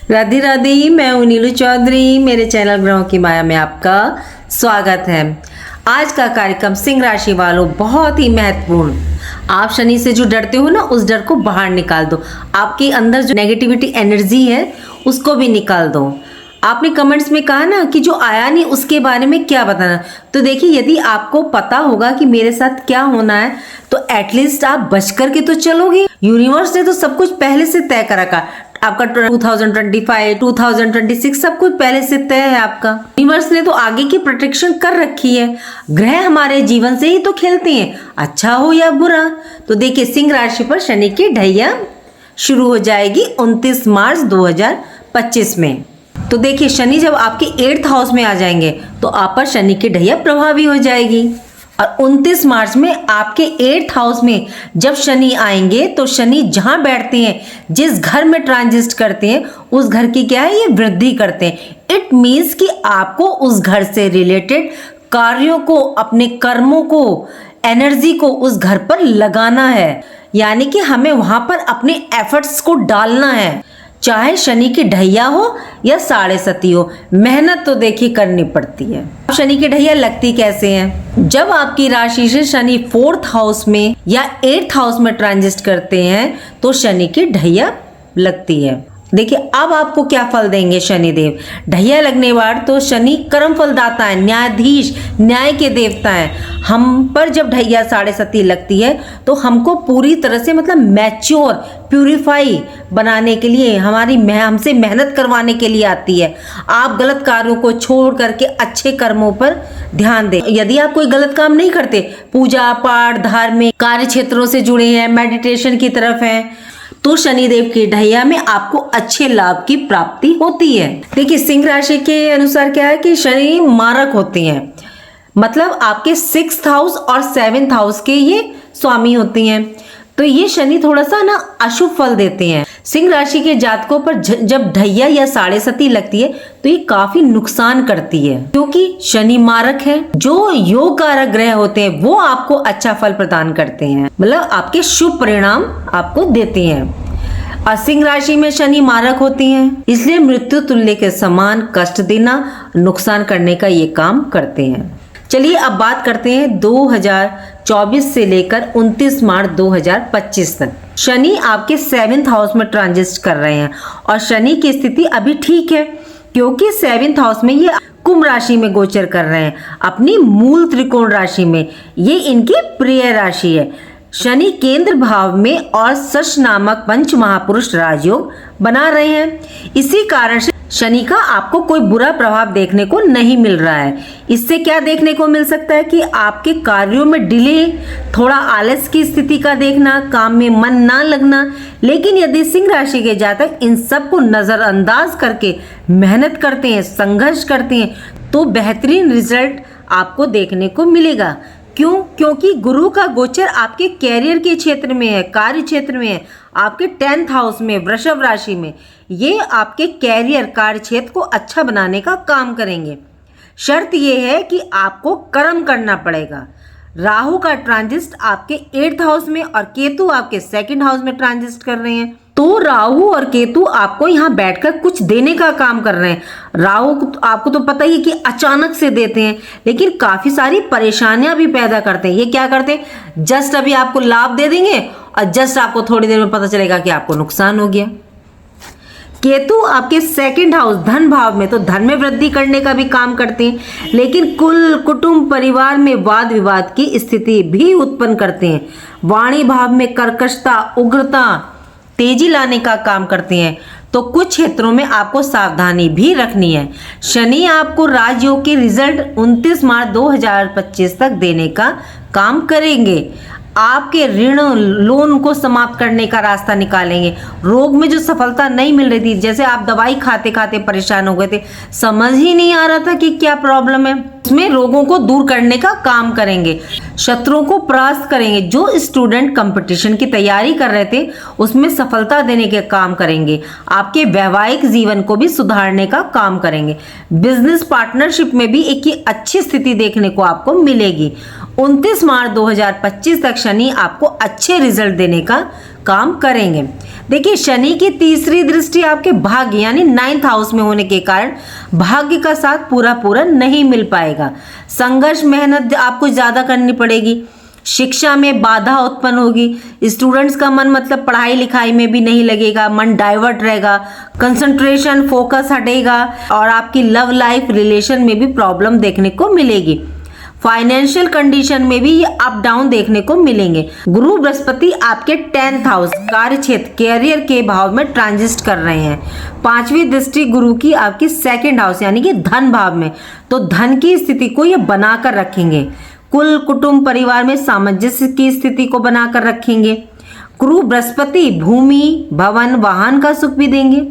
राधे राधे, मैं हूं नीलू चौधरी। मेरे चैनल ग्रहों की माया में आपका स्वागत है। आज का कार्यक्रम सिंह राशि वालों बहुत ही महत्वपूर्ण। आप शनि से जो डरते हो ना, उस डर को बाहर निकाल दो। आपके अंदर जो नेगेटिविटी एनर्जी है उसको भी निकाल दो। आपने कमेंट्स में कहा ना कि जो आया नहीं उसके बारे में क्या बताना, तो देखिए यदि आपको पता होगा कि मेरे साथ क्या होना है तो एटलीस्ट आप बच करके तो चलोगे। यूनिवर्स ने तो सब कुछ पहले से तय कर रखा। आपका 2025, 2026 सब कुछ पहले से तय है आपका। यूनिवर्स ने तो आगे की प्रोटेक्शन कर रखी है। ग्रह हमारे जीवन से ही तो खेलते हैं, अच्छा हो या बुरा। तो देखिए सिंह राशि पर शनि की ढैया शुरू हो जाएगी 29 मार्च 2025 में। तो देखिए शनि जब आपके 8th हाउस में आ जाएंगे तो आप पर शनि की ढैया प्रभावी हो जाएगी। और 29 मार्च में आपके 8th हाउस में जब शनि आएंगे तो शनि जहां बैठते हैं, जिस घर में ट्रांजिट करते हैं, उस घर की क्या है, ये वृद्धि करते हैं। इट मीन्स कि आपको उस घर से रिलेटेड कार्यों को, अपने कर्मों को, एनर्जी को उस घर पर लगाना है। यानी कि हमें वहां पर अपने एफर्ट्स को डालना है। चाहे शनि की ढैया हो या साढ़े सती हो, मेहनत तो देखिए करनी पड़ती है। शनि की ढैया लगती कैसे है? जब आपकी राशि से शनि 4th हाउस में या 8th हाउस में ट्रांजिट करते हैं तो शनि की ढैया लगती है। देखिए अब आपको क्या फल देंगे शनिदेव। ढैया लगने बाद तो शनि कर्म फलदाता है, न्यायाधीश, न्याय के देवता हैं। हम पर जब ढैया साढ़े सती लगती है तो हमको पूरी तरह से मतलब मैच्योर, प्यूरिफाई बनाने के लिए, हमसे मेहनत करवाने के लिए आती है। आप गलत कार्यों को छोड़ करके अच्छे कर्मों पर ध्यान दें। यदि आप कोई गलत काम नहीं करते, पूजा पाठ, धार्मिक कार्य क्षेत्रों से जुड़े हैं, मेडिटेशन की तरफ हैं, तो शनिदेव की ढैया में आपको अच्छे लाभ की प्राप्ति होती है। देखिए सिंह राशि के अनुसार क्या है कि शनि मारक होते हैं, मतलब आपके 6th हाउस और 7th हाउस के ये स्वामी होते हैं। तो ये शनि थोड़ा सा ना अशुभ फल देते हैं। सिंह राशि के जातकों पर जब ढैया या साढ़े सती लगती है तो ये काफी नुकसान करती है, क्योंकि शनि मारक है। जो योग कारक ग्रह होते हैं वो आपको अच्छा फल प्रदान करते हैं, मतलब आपके शुभ परिणाम आपको देते हैं। और सिंह राशि में शनि मारक होती हैं, इसलिए मृत्यु तुल्य के समान कष्ट देना, नुकसान करने का ये काम करते हैं। चलिए अब बात करते हैं 2024 से लेकर 29 मार्च 2025 तक। शनि आपके 7th हाउस में ट्रांजिट कर रहे हैं और शनि की स्थिति अभी ठीक है, क्योंकि 7th हाउस में ये कुंभ राशि में गोचर कर रहे हैं, अपनी मूल त्रिकोण राशि में। ये इनकी प्रिय राशि है। शनि केंद्र भाव में और शश नामक पंच महापुरुष राजयोग बना रहे हैं। इसी कारण से शनि का आपको कोई बुरा प्रभाव देखने को नहीं मिल रहा है। इससे क्या देखने को मिल सकता है कि आपके कार्यों में डिले, थोड़ा आलस की स्थिति का देखना, काम में मन ना लगना। लेकिन यदि सिंह राशि के जातक इन सब को नजरअंदाज करके मेहनत करते हैं, संघर्ष करते हैं, तो बेहतरीन रिजल्ट आपको देखने को मिलेगा। क्यों? क्योंकि गुरु का गोचर आपके कैरियर के क्षेत्र में है, कार्य क्षेत्र में है, आपके 10th हाउस में, वृषभ राशि में। ये आपके कैरियर, कार्य क्षेत्र को अच्छा बनाने का काम करेंगे। शर्त ये है कि आपको कर्म करना पड़ेगा। राहु का ट्रांजिट आपके 8th हाउस में और केतु आपके 2nd हाउस में ट्रांजिट कर रहे हैं। तो राहु और केतु आपको यहाँ बैठकर कुछ देने का काम कर रहे हैं। राहु आपको तो पता ही है कि अचानक से देते हैं, लेकिन काफी सारी परेशानियां भी पैदा करते हैं। ये क्या करते हैं, जस्ट अभी आपको लाभ दे देंगे और जस्ट आपको थोड़ी देर में पता चलेगा कि आपको नुकसान हो गया। केतु आपके 2nd हाउस धन भाव में, तो धन में वृद्धि करने का भी काम करते हैं, लेकिन कुल कुटुंब परिवार में वाद विवाद की स्थिति भी उत्पन्न करते हैं। वाणी भाव में कर्कशता, उग्रता, तेजी लाने का काम करते हैं। तो कुछ क्षेत्रों में आपको सावधानी भी रखनी है। शनि आपको राजयोग के रिजल्ट 29 मार्च 2025 तक देने का काम करेंगे। आपके ऋण, लोन को समाप्त करने का रास्ता निकालेंगे। रोग में जो सफलता नहीं मिल रही थी, जैसे आप दवाई खाते खाते परेशान हो गए थे, समझ ही नहीं आ रहा था कि क्या प्रॉब्लम है, उसमें रोगों को दूर करने का काम करेंगे। शत्रुओं को परास्त करेंगे। जो स्टूडेंट कंपटीशन की तैयारी कर रहे थे उसमें सफलता देने के काम करेंगे। आपके वैवाहिक जीवन को भी सुधारने का काम करेंगे। बिजनेस पार्टनरशिप में भी एक अच्छी स्थिति देखने को आपको मिलेगी। 29 मार्च 2025 तक शनि आपको अच्छे रिजल्ट देने का काम करेंगे। देखिए, शनि की तीसरी दृष्टि आपके भाग्य यानी 9th हाउस में होने के कारण भाग्य का साथ पूरा नहीं मिल पाएगा। संघर्ष, मेहनत आपको ज्यादा करनी पड़ेगी। शिक्षा में बाधा उत्पन्न होगी। स्टूडेंट्स का मन मतलब पढ़ाई लिखाई में भी नहीं लगेगा, मन डाइवर्ट रहेगा, कंसंट्रेशन, फोकस हटेगा और आपकी लव लाइफ, रिलेशन में भी प्रॉब्लम देखने को मिलेगी। फाइनेंशियल कंडीशन में भी ये अप डाउन देखने को मिलेंगे। गुरु बृहस्पति आपके 10th हाउस कार्य क्षेत्र, कैरियर के भाव में ट्रांजिट कर रहे हैं। 5वीं दृष्टि गुरु की आपकी 2nd हाउस यानी कि धन भाव में, तो धन की स्थिति को ये बनाकर रखेंगे। कुल कुटुंब परिवार में सामंजस्य की स्थिति को बनाकर रखेंगे। गुरु बृहस्पति भूमि, भवन, वाहन का सुख भी देंगे।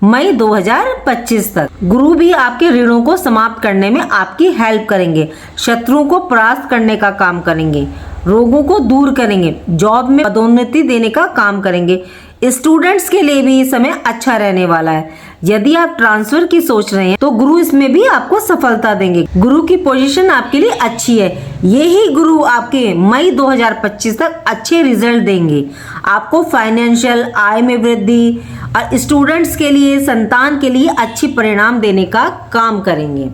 मई 2025 तक गुरु भी आपके ऋणों को समाप्त करने में आपकी हेल्प करेंगे। शत्रुओं को परास्त करने का काम करेंगे। रोगों को दूर करेंगे। जॉब में पदोन्नति देने का काम करेंगे। स्टूडेंट्स के लिए भी ये समय अच्छा रहने वाला है। यदि आप ट्रांसफर की सोच रहे हैं तो गुरु इसमें भी आपको सफलता देंगे। गुरु की पोजीशन आपके लिए अच्छी है। यही गुरु आपके मई 2025 तक अच्छे रिजल्ट देंगे। आपको फाइनेंशियल, आय में वृद्धि और स्टूडेंट्स के लिए, संतान के लिए अच्छी परिणाम देने का काम करेंगे।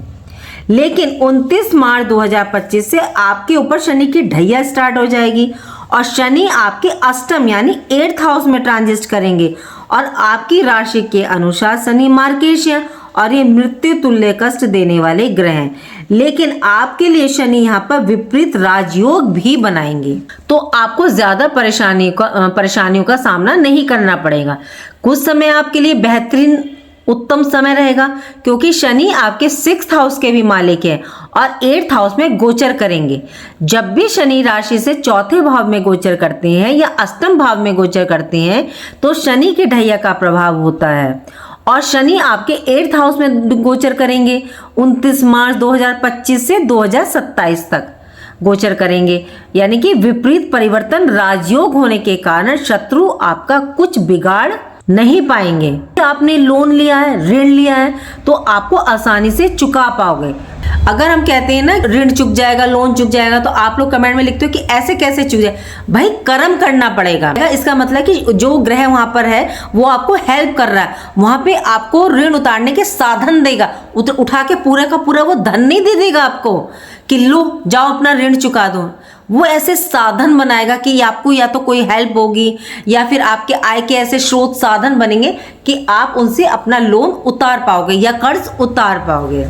लेकिन 29 मार्च 2025 से आपके ऊपर शनि की ढैया स्टार्ट हो जाएगी और शनि आपके अष्टम यानी 8th हाउस में ट्रांजिट करेंगे और आपकी राशि के अनुसार शनि मार्केशियन और ये मृत्यु तुल्य कष्ट देने वाले ग्रह हैं। लेकिन आपके लिए शनि यहाँ पर विपरीत राजयोग भी बनाएंगे, तो आपको ज्यादा परेशानियों का सामना नहीं करना पड़ेगा। कुछ समय आपके लिए बेहतरीन उत्तम समय रहेगा क्योंकि शनि आपके 6th हाउस के भी मालिक है और 8th हाउस में गोचर करेंगे। जब भी शनि राशि से 4थे भाव में गोचर करते हैं या अष्टम भाव में गोचर करते हैं तो शनि के ढैया का प्रभाव होता है और शनि आपके 8th हाउस में गोचर करेंगे 29 मार्च 2025 से 2027 तक गोचर करेंगे। यानी कि विपरीत परिवर्तन राजयोग होने के कारण शत्रु आपका कुछ बिगाड़ नहीं पाएंगे। आपने लोन लिया है, ऋण लिया है तो आपको आसानी से चुका पाओगे। अगर हम कहते हैं ना ऋण चुक जाएगा, लोन चुक जाएगा, तो आप लोग कमेंट में लिखते हो कि ऐसे कैसे चुक जाए। भाई कर्म करना पड़ेगा। इसका मतलब कि जो ग्रह वहां पर है वो आपको हेल्प कर रहा है, वहां पे आपको ऋण उतारने के साधन देगा। उठा के पूरा का पूरा वो धन नहीं दे देगा आपको कि लो जाओ अपना ऋण चुका दो। वो ऐसे साधन बनाएगा कि आपको या तो कोई हेल्प होगी या फिर आपके आय के ऐसे स्रोत साधन बनेंगे कि आप उनसे अपना लोन उतार पाओगे या कर्ज उतार पाओगे।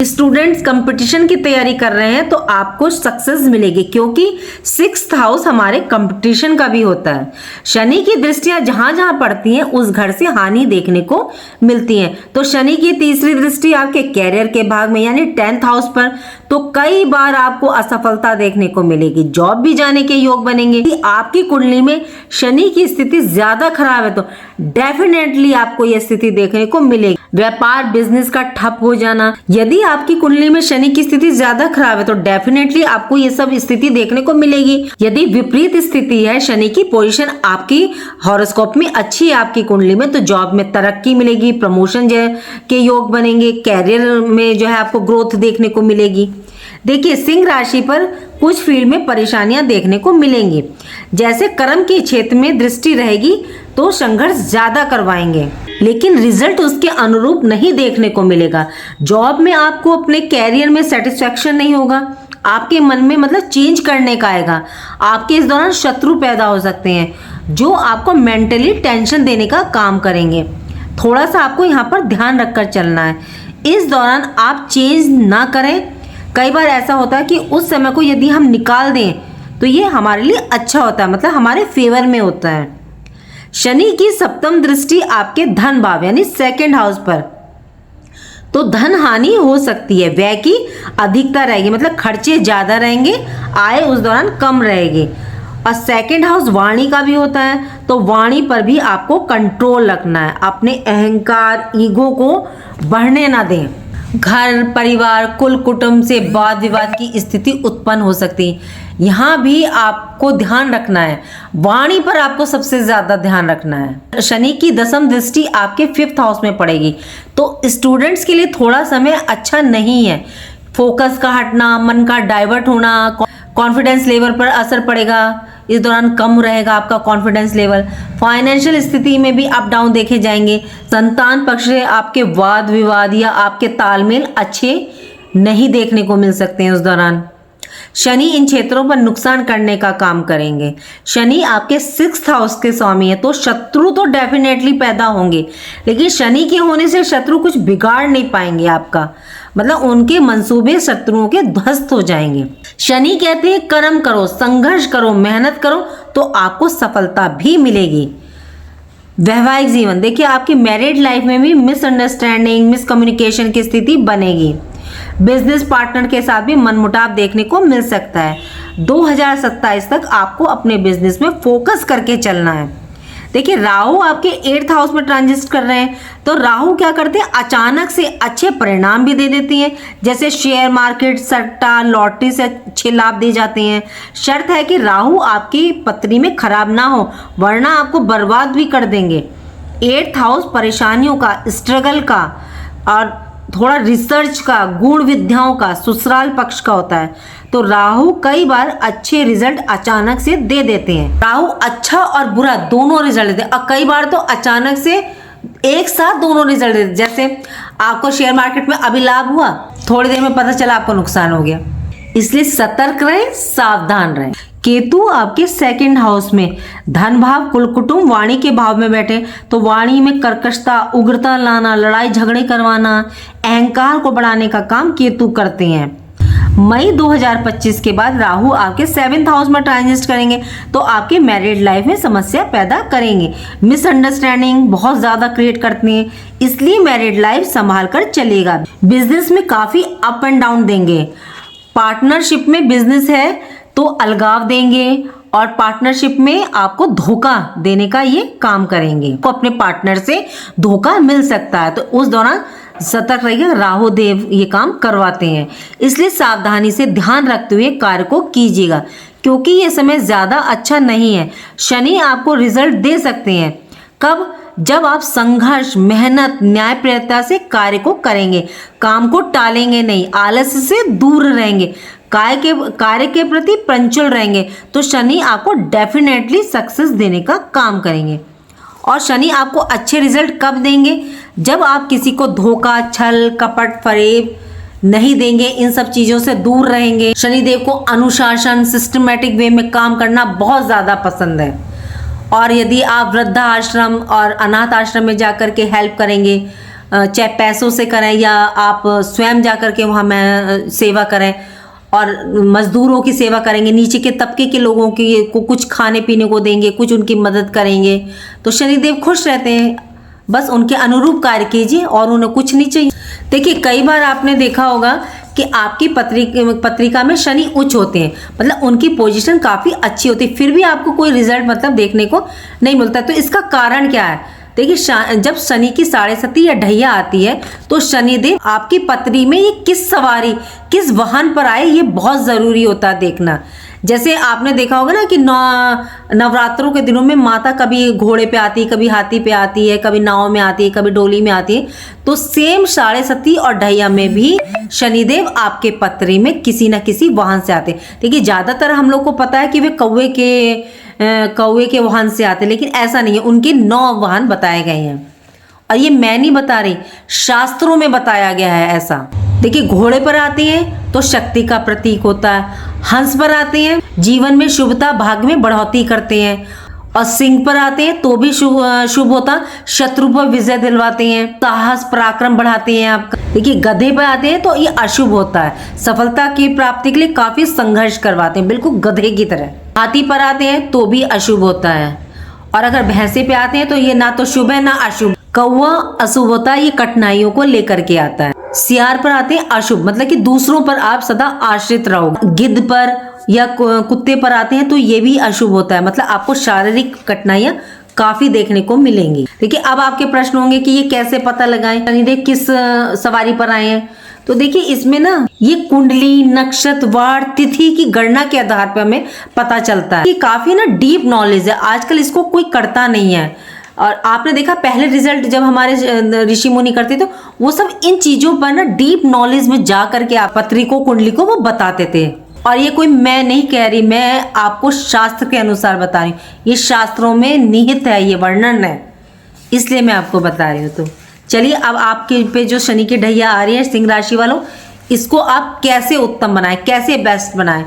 स्टूडेंट्स कंपटीशन की तैयारी कर रहे हैं तो आपको सक्सेस मिलेगी क्योंकि 6th हाउस हमारे कंपटीशन का भी होता है। शनि की दृष्टियां जहां जहां पड़ती हैं उस घर से हानि देखने को मिलती है। तो शनि की तीसरी दृष्टि आपके कैरियर के भाग में यानी 10th हाउस पर, तो कई बार आपको असफलता देखने को मिलेगी। जॉब भी जाने के योग बनेंगे। यदि आपकी कुंडली में शनि की स्थिति ज्यादा खराब है तो डेफिनेटली आपको यह स्थिति देखने को मिलेगी। व्यापार, बिजनेस का ठप हो जाना। यदि आपकी कुंडली में शनि की स्थिति ज्यादा खराब है तो डेफिनेटली आपको ये सब स्थिति देखने को मिलेगी। यदि विपरीत स्थिति है, शनि की पोजीशन आपकी हॉरोस्कोप में अच्छी है आपकी कुंडली में, तो जॉब में तरक्की मिलेगी, प्रमोशन के योग बनेंगे, कैरियर में जो है आपको ग्रोथ देखने को मिलेगी। देखिए, सिंह राशि पर कुछ फील्ड में परेशानियां देखने को मिलेंगी। जैसे कर्म के क्षेत्र में दृष्टि रहेगी तो संघर्ष ज्यादा करवाएंगे लेकिन रिजल्ट उसके अनुरूप नहीं देखने को मिलेगा। जॉब में आपको अपने कैरियर में सेटिस्फेक्शन नहीं होगा, आपके मन में मतलब चेंज करने का आएगा। आपके इस दौरान शत्रु पैदा हो सकते हैं जो आपको मेंटली टेंशन देने का काम करेंगे। थोड़ा सा आपको यहाँ पर ध्यान रखकर चलना है। इस दौरान आप चेंज ना करें। कई बार ऐसा होता है कि उस समय को यदि हम निकाल दें तो ये हमारे लिए अच्छा होता है, मतलब हमारे फेवर में होता है। शनि की सप्तम दृष्टि आपके धन भाव यानी 2nd हाउस पर, तो धन हानि हो सकती है, व्यय की अधिकता रहेगी, मतलब खर्चे ज्यादा रहेंगे, आय उस दौरान कम रहेगी। और 2nd हाउस वाणी का भी होता है, तो वाणी पर भी आपको कंट्रोल रखना है। अपने अहंकार, ईगो को बढ़ने ना दें। घर परिवार, कुल कुटुंब से वाद विवाद की स्थिति उत्पन्न हो सकती है, यहाँ भी आपको ध्यान रखना है। वाणी पर आपको सबसे ज्यादा ध्यान रखना है। शनि की दसम दृष्टि आपके 5th हाउस में पड़ेगी, तो स्टूडेंट्स के लिए थोड़ा समय अच्छा नहीं है। फोकस का हटना, मन का डाइवर्ट होना, कॉन्फिडेंस लेवल पर असर पड़ेगा। इस दौरान कम रहेगा आपका कॉन्फिडेंस लेवल। फाइनेंशियल स्थिति में भी अप डाउन देखे जाएंगे। संतान पक्ष से आपके वाद विवाद या आपके तालमेल अच्छे नहीं देखने को मिल सकते हैं उस दौरान। शनि इन क्षेत्रों पर नुकसान करने का काम करेंगे। शनि आपके 6th हाउस के स्वामी है, तो शत्रु तो डेफिनेटली पैदा होंगे, लेकिन शनि के होने से शत्रु कुछ बिगाड़ नहीं पाएंगे आपका, मतलब उनके मंसूबे शत्रुओं के ध्वस्त हो जाएंगे। शनि कहते हैं कर्म करो, संघर्ष करो, मेहनत करो तो आपको सफलता भी मिलेगी। वैवाहिक जीवन, देखिए आपकी मैरिड लाइफ में भी मिसअंडरस्टैंडिंग, मिसकम्युनिकेशन की स्थिति बनेगी। बिजनेस पार्टनर के साथ भी मनमुटाव देखने को मिल सकता है। 2027 तक आपको अपने बिजनेस में फोकस करके चलना है। देखिए राहु आपके 8th हाउस में ट्रांजिट कर रहे हैं, तो राहु क्या करते हैं, अचानक से अच्छे परिणाम भी दे देती हैं, जैसे शेयर मार्केट, सट्टा, लॉटरी से अच्छे लाभ दे जाते हैं। शर्त है कि राहु आपकी पत्री में खराब ना हो, वरना आपको बर्बाद भी कर देंगे। 8th हाउस परेशानियों का, स्ट्रगल का और थोड़ा रिसर्च का, गुण विद्याओं का, ससुराल पक्ष का होता है। तो राहु कई बार अच्छे रिजल्ट अचानक से दे देते हैं। राहु अच्छा और बुरा दोनों रिजल्ट देते हैं, और कई बार तो अचानक से एक साथ दोनों रिजल्ट देते हैं। जैसे आपको शेयर मार्केट में अभी लाभ हुआ, थोड़ी देर में पता चला आपको नुकसान हो गया, इसलिए सतर्क रहें, सावधान रहें। केतु आपके 2nd हाउस में धन भाव, कुल कुटुंब, वाणी के भाव में बैठे, तो वाणी में कर्कशता, उग्रता लाना, लड़ाई झगड़े करवाना, अहंकार को बढ़ाने का काम केतु करते हैं। मई 2025 के बाद राहु आपके 7th हाउस में ट्रांजिट करेंगे, तो आपके मैरिड लाइफ में समस्या पैदा करेंगे। मिसअंडरस्टैंडिंग बहुत ज्यादा क्रिएट करते हैं, इसलिए मैरिड लाइफ संभाल कर चलेगा। बिजनेस में काफी अप एंड डाउन देंगे। पार्टनरशिप में बिजनेस है तो अलगाव देंगे, और पार्टनरशिप में आपको धोखा देने का ये काम करेंगे। तो अपने पार्टनर से धोखा मिल सकता है, तो उस दौरान सतर्क रहिएगा। राहु देव ये काम करवाते हैं, इसलिए सावधानी से ध्यान रखते हुए कार्य को कीजिएगा, क्योंकि ये समय ज्यादा अच्छा नहीं है। शनि आपको रिजल्ट दे सकते हैं कब, जब आप संघर्ष, मेहनत, न्यायप्रियता से कार्य को करेंगे, काम को टालेंगे नहीं, आलस्य से दूर रहेंगे, कार्य के प्रति प्रंचुल रहेंगे, तो शनि आपको डेफिनेटली सक्सेस देने का काम करेंगे। और शनि आपको अच्छे रिजल्ट कब देंगे, जब आप किसी को धोखा, छल, कपट, फरेब नहीं देंगे, इन सब चीजों से दूर रहेंगे। शनिदेव को अनुशासन, सिस्टमेटिक वे में काम करना बहुत ज्यादा पसंद है, और यदि आप वृद्धा आश्रम और अनाथ आश्रम में जाकर के हेल्प करेंगे, चाहे पैसों से करें या आप स्वयं जाकर के वहाँ में सेवा करें और मजदूरों की सेवा करेंगे, नीचे के तबके के लोगों को कुछ खाने पीने को देंगे, कुछ उनकी मदद करेंगे, तो शनिदेव खुश रहते हैं। बस उनके अनुरूप कार्य कीजिए और उन्हें कुछ नहीं चाहिए। देखिए कई बार आपने देखा होगा कि आपकी पत्रिका में शनि उच्च होते हैं, मतलब उनकी पोजीशन काफ़ी अच्छी होती है, फिर भी आपको कोई रिजल्ट मतलब देखने को नहीं मिलता। तो इसका कारण क्या है, देखिए जब शनि की 7.5 या ढैया आती है, तो शनिदेव आपकी पत्री में ये किस सवारी, किस वाहन पर आए, ये बहुत ज़रूरी होता है देखना। जैसे आपने देखा होगा ना कि नवरात्रों के दिनों में माता कभी घोड़े पे आती है, कभी हाथी पे आती है, कभी नाव में आती है, कभी डोली में आती है, तो सेम 7.5 और ढैया में भी शनिदेव आपके पत्री में किसी न किसी वाहन से आते हैं। देखिए ज़्यादातर हम लोग को पता है कि वे कौवे के वाहन से आते हैं, लेकिन ऐसा नहीं है, उनके 9 वाहन बताए गए हैं, और ये मैं नहीं बता रही, शास्त्रों में बताया गया है ऐसा। देखिए घोड़े पर आते हैं तो शक्ति का प्रतीक होता है, हंस पर आते हैं जीवन में शुभता, भाग्य में बढ़ोतरी करते हैं, और सिंह पर आते हैं तो भी शुभ होता, शत्रु पर विजय दिलवाते हैं, साहस पराक्रम बढ़ाते हैं आपका। देखिए गधे पर आते हैं तो ये अशुभ होता है, सफलता की प्राप्ति के लिए काफी संघर्ष करवाते हैं, बिल्कुल गधे की तरह। हाथी पर आते हैं तो भी अशुभ होता है, और अगर भैंसे पे आते हैं तो ये ना तो शुभ है ना अशुभ। कौवा अशुभ होता है, ये कठिनाइयों को लेकर के आता है। सियार पर आते हैं अशुभ, मतलब कि दूसरों पर आप सदा आश्रित रहोगे। गिद्ध पर या कुत्ते पर आते हैं तो ये भी अशुभ होता है, मतलब आपको शारीरिक कठिनाइयां काफी देखने को मिलेंगी। देखिए अब आपके प्रश्न होंगे कि ये कैसे पता लगाएं, शनिदेव किस सवारी पर आए हैं। तो देखिए इसमें ना ये कुंडली, नक्षत्र, वार, तिथि की गणना के आधार पर हमें पता चलता है। ये काफी ना डीप नॉलेज है, आजकल इसको कोई करता नहीं है। और आपने देखा पहले रिजल्ट जब हमारे ऋषि मुनि करते थे, वो सब इन चीजों पर ना डीप नॉलेज में जा करके आप पत्री को, कुंडली को वो बताते थे। और ये कोई मैं नहीं कह रही, मैं आपको शास्त्र के अनुसार बता रही हूँ, ये शास्त्रों में निहित है, ये वर्णन है, इसलिए मैं आपको बता रही हूँ। तो चलिए अब आपके पे जो शनि की ढैया आ रही है सिंह राशि वालों, इसको आप कैसे उत्तम बनाएं, कैसे बेस्ट बनाएं।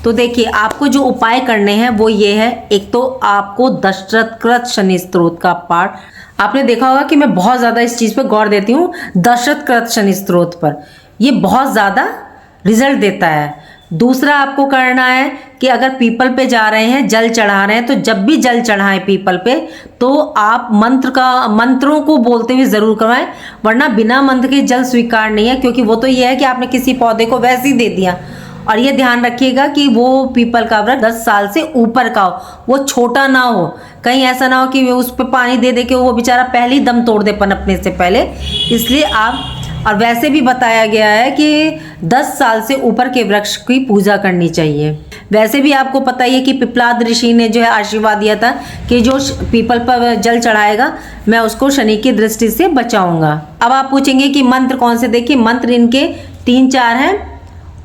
तो देखिए आपको जो उपाय करने हैं वो ये है, एक तो आपको दशरथ कृत शनि स्त्रोत का पाठ, आपने देखा होगा कि मैं बहुत ज़्यादा इस चीज़ पर गौर देती हूँ, दशरथ कृत शनि स्त्रोत पर, ये बहुत ज़्यादा रिजल्ट देता है। दूसरा आपको करना है कि अगर पीपल पे जा रहे हैं, जल चढ़ा रहे हैं, तो जब भी जल चढ़ाएं पीपल पे तो आप मंत्रों को बोलते हुए ज़रूर करवाएं, वरना बिना मंत्र के जल स्वीकार नहीं है, क्योंकि वो तो ये है कि आपने किसी पौधे को वैसे ही दे दिया। और ये ध्यान रखिएगा कि वो पीपल का वृक्ष 10 साल से ऊपर का हो, वो छोटा ना हो, कहीं ऐसा ना हो कि उस पर पानी दे दे के वो बेचारा पहले ही दम तोड़ दे पनपने से पहले। इसलिए आप, और वैसे भी बताया गया है कि 10 साल से ऊपर के वृक्ष की पूजा करनी चाहिए। वैसे भी आपको पता ही है कि पिपलाद ऋषि ने जो है आशीर्वाद दिया था कि जो पीपल पर जल चढ़ाएगा मैं उसको शनि की दृष्टि से बचाऊंगा। अब आप पूछेंगे कि मंत्र कौन से, देखिए मंत्र इनके 3-4 हैं,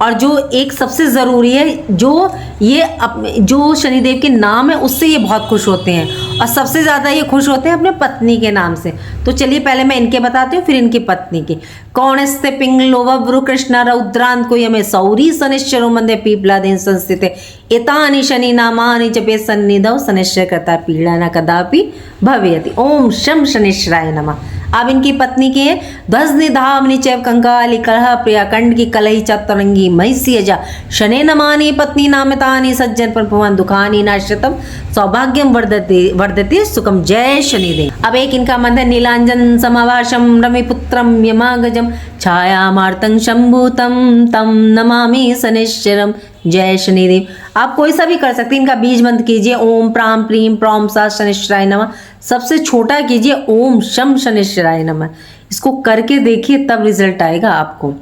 और जो एक सबसे ज़रूरी है, जो शनिदेव के नाम है उससे ये बहुत खुश होते हैं, और सबसे ज़्यादा ये खुश होते हैं अपने पत्नी के नाम से। तो चलिए पहले मैं इनके बताती हूँ, फिर इनकी पत्नी के। कौणस्ते पिंगलो वव्रु कृष्ण रौद्रांत को यमे सौरी शनिश्चरो मंदे पीपलादेन संस्थिते एतानि शनि नामानि जपे सन्निधौ शनिश्चर कृता पीड़ा न कदापि भवेति। ओम शम शनिश्चराय नमः। अब इनकी पत्नी के धस्निधावनि चैव कंकाली कलह प्रिया कंड की कलही चतुरंगी महिष्यजा शने नमानि पत्नी नामितानि सज्जन पर भवन दुखानि नाश्रितम सौभाग्यम वर्धते सुखम। जय शनिदेव। अब एक इनका मंत्र, नीलांजन समाभाषम रमिपुत्रम यमागजम छायामार्तं शंभूतम तम नमामि शनिश्चरम। जय शनिदेव। आप कोई सा भी कर सकते हैं, इनका बीज मंत्र कीजिए ओम प्राम प्रीम प्रौम सा शनिश्चराय नमः। सबसे छोटा कीजिए ओम शम शनिश्चराय नमः। इसको करके देखिए तब रिजल्ट आएगा आपको।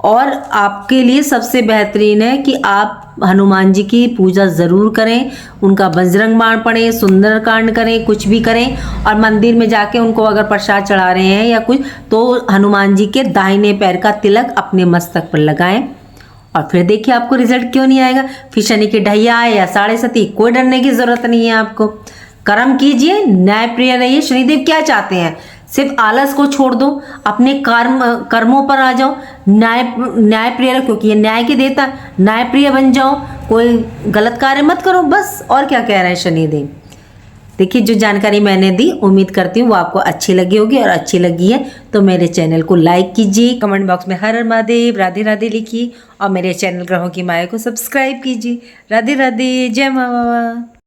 और आपके लिए सबसे बेहतरीन है कि आप हनुमान जी की पूजा ज़रूर करें, उनका बजरंग बाण पढ़ें, सुंदरकांड करें, कुछ भी करें, और मंदिर में जाके उनको अगर प्रसाद चढ़ा रहे हैं या कुछ, तो हनुमान जी के दाहिने पैर का तिलक अपने मस्तक पर लगाएं, और फिर देखिए आपको रिजल्ट क्यों नहीं आएगा। फिर शनि की ढैया आए या 7.5, कोई डरने की जरूरत नहीं है आपको। कर्म कीजिए, न्यायप्रिय रहिए। शनिदेव क्या चाहते हैं, सिर्फ आलस को छोड़ दो, अपने कर्मों पर आ जाओ, न्यायप्रिय, क्योंकि ये न्याय के देता, न्यायप्रिय बन जाओ, कोई गलत कार्य मत करो, बस। और क्या कह रहे हैं शनिदेव। देखिए जो जानकारी मैंने दी, उम्मीद करती हूँ वो आपको अच्छी लगी होगी, और अच्छी लगी है तो मेरे चैनल को लाइक कीजिए, कमेंट बॉक्स में हर हर महादेव राधे राधे लिखिए, और मेरे चैनल ग्रहों की माया को सब्सक्राइब कीजिए। राधे राधे, जय माँ बाबा।